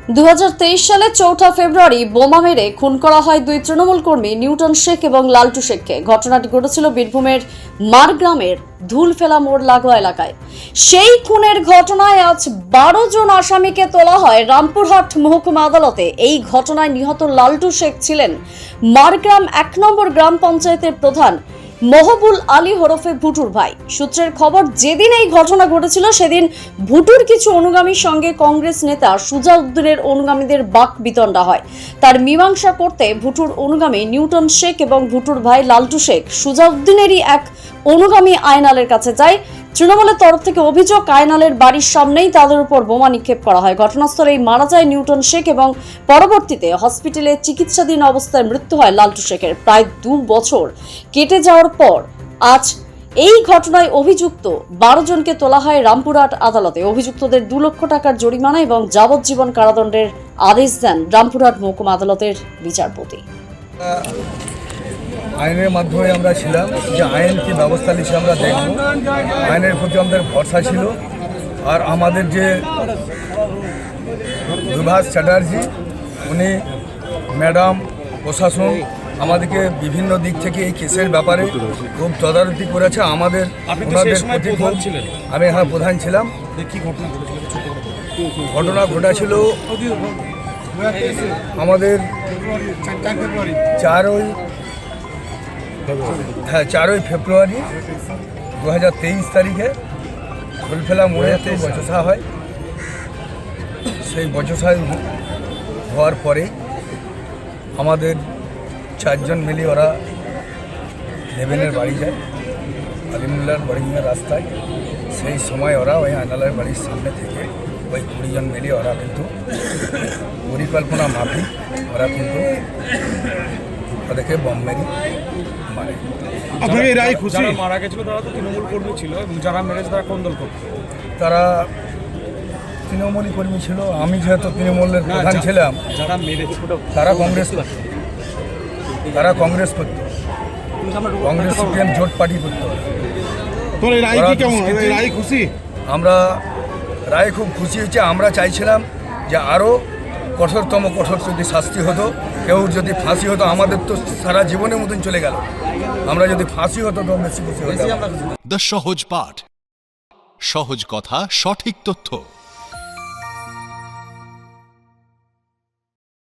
2023 সালে 4 ফেব্রুয়ারি বোমা মেরে খুন করা হয় দুই তৃণমূল কর্মী নিউটন শেখ এবং লালটু শেখকে। ঘটনাটি ঘটেছিল বীরভূমের মারগ্রামের ধুলফেলা মোড় লাগোয়া এলাকায়। সেই খুনের ঘটনায় আজ 12 জন আসামিকে তোলা হয় রামপুরহাট মহকুমা আদালতে। এই ঘটনায় নিহত লালটু শেখ ছিলেন মারগ্রাম 1 নম্বর গ্রাম পঞ্চায়েতের প্রধান মহবুল আলী হরফে ভুটুর ভাই। সূত্রের খবর, যেদিন এই ঘটনা ঘটেছিল সেদিন ভুটুর কিছু অনুগামীর সঙ্গে কংগ্রেস নেতা সুজাউদ্দিনের অনুগামীদের বাক বিতণ্ডা হয়। তার মীমাংসা করতে ভুটুর অনুগামী নিউটন শেখ এবং ভুটুর ভাই লালটু শেখ সুজাউদ্দিনেরই এক অনুগামী আয়নালের কাছে যায়। তৃণমূলের তরফ থেকে অভিযোগ, আয়নালের বাড়ির সামনেই তাদের উপর বোমা নিক্ষেপ করা হয়। ঘটনাস্থলেই মারা যায় নিউটন শেখ এবং পরবর্তীতে হসপিটালে চিকিৎসাধীন অবস্থায় মৃত্যু হয় লালটু শেখের। প্রায় 2 বছর কেটে যাওয়ার পর আজ এই ঘটনায় অভিযুক্ত 12 জনকে তোলা হয় রামপুরহাট আদালতে। অভিযুক্তদের 2 লক্ষ টাকার জরিমানা এবং যাবজ্জীবন কারাদণ্ডের আদেশ দেন রামপুরহাট মহকুমা আদালতের বিচারপতি। আইনের মাধ্যমে আমরা ছিলাম যে আইন কি ব্যবস্থা নিচ্ছে আমরা দেখব। আইনের প্রতি আমাদের ভরসা ছিল। আর আমাদের যে বিভাস চ্যাটার্জি, উনি ম্যাডাম, প্রশাসন আমাদেরকে বিভিন্ন দিক থেকে এই কেসের ব্যাপারে খুব তদারকি করেছে। আমাদের ওনাদের প্রতি আমি প্রধান ছিলাম। ঘটনা ঘটেছিল আমাদের 4ই ফেব্রুয়ারি 2023 তারিখে ধুলফেলা মোড়েতে বচসা হয়। সেই বচসা হওয়ার পরে আমাদের 4 জন মিলে ওরা দেবেনের বাড়ি যায়, আলিমুল্লার বাড়ি রাস্তায়। সেই সময় ওরা ওই আয়নালের বাড়ির সামনে থেকে ওই 20 জন মিলে ওরা কিন্তু পরিকল্পনা মাফিক ওরা কিন্তু ওদেরকে বম মেরে মারে। আপনাকে এই রায় খুশি? যারা মারা গেছিল তারা তো তৃণমূল কর্মী ছিল এবং যারা মেরেছে তারা কোন দল করত? তারা তৃণমূলই কর্মী ছিল। আমি যেহেতু তৃণমূলের প্রধান ছিলাম, যারা মেরেছে তারা কংগ্রেস করত। কংগ্রেস সিপিএম জোট পার্টি করত। তোর এই রায় কি কেমন? এই রায় খুশি? আমরা রায় খুব খুশি হয়েছে। আমরা চাইছিলাম যে আরও কঠোর যদি শাস্তি হতো, কেউ যদি ফাঁসি হতো, আমাদের তো সারা জীবনের মতন চলে গেল। আমরা যদি ফাঁসি হতো তো বেশি খুশি হতাম। দ্য সহজ পাঠ, সহজ কথা, সঠিক তথ্য।